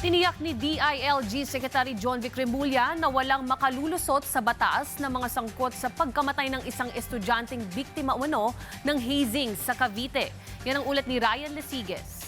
Tiniyak ni DILG Secretary John Vic Remulla na walang makalulusot sa batas na mga sangkot sa pagkamatay ng isang estudyanteng biktima umano ng hazing sa Cavite. Yan ang ulat ni Ryan Lesiges.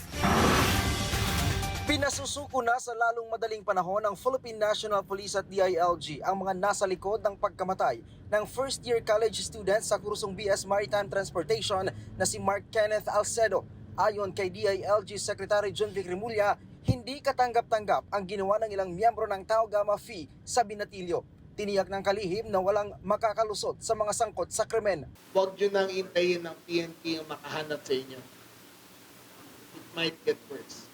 Pinasusuko na sa lalong madaling panahon ng Philippine National Police at DILG ang mga nasa likod ng pagkamatay ng first-year college student sa kursong BS Maritime Transportation na si Mark Kenneth Alcedo. Ayon kay DILG Secretary John Vic Remulla, hindi katanggap-tanggap ang ginawa ng ilang miyembro ng Tau Gamma Phi sa Binatilyo. Tiniyak ng kalihim na walang makakalusot sa mga sangkot sa krimen. Huwag nyo nang intayin ng PNP ang makahanap sa inyo. It might get worse.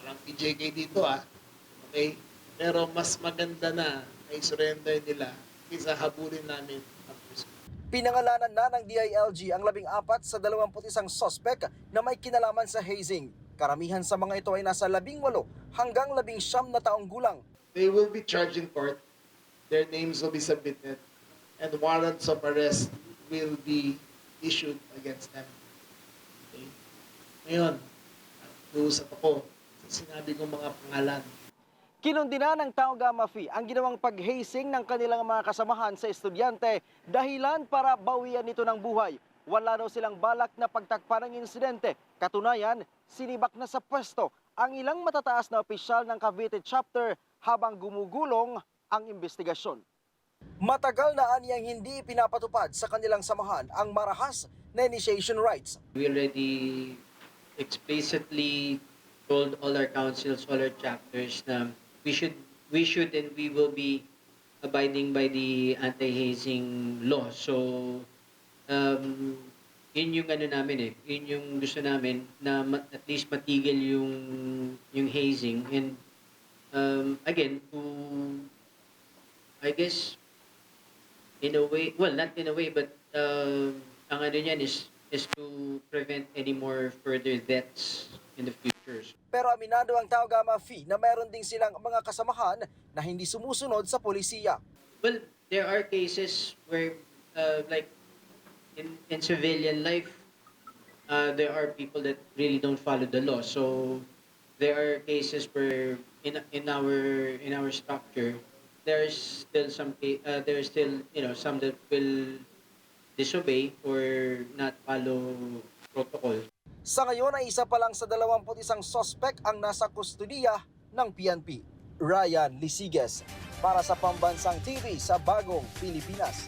Parang PJK dito okay? Pero mas maganda na i-surrender nila kaysa habulin namin ang prison. Pinangalanan na ng DILG ang 14 sa 21 sospek na may kinalaman sa hazing. Karamihan sa mga ito ay nasa 18 hanggang 19 na taong gulang. They will be charged in court. Their names will be submitted. And warrants of arrest will be issued against them. Okay? Ngayon, uusap ako sa sinabi kong mga pangalan. Kinundina ng Tau Gamma Phi ang ginawang paghazing ng kanilang mga kasamahan sa estudyante dahilan para bawian nito ng buhay. Wala daw silang balak na pagtakpan ng insidente. Katunayan, sinibak na sa pwesto ang ilang matataas na opisyal ng Cavite chapter habang gumugulong ang investigasyon. Matagal na aniyang hindi pinapatupad sa kanilang samahan ang marahas na initiation rights. We already explicitly told all our councils, all our chapters na we should and we will be abiding by the anti-hazing law. So, yun yung namin yun yung gusto namin na at least matigil yung hazing and again to I guess in a way, well not in a way but ang niyan is to prevent any more further deaths in the future. Pero aminado ang Tau Gamma Phi na meron ding silang mga kasamahan na hindi sumusunod sa polisiya. Well, there are cases where like in civilian life, there are people that really don't follow the law. So there are cases where in our structure, there's still some some that will disobey or not follow protocol. Sa ngayon ay isa pa lang sa 21 sospek ang nasa kustudiya ng PNP. Ryan Lesiges para sa Pambansang TV sa Bagong Pilipinas.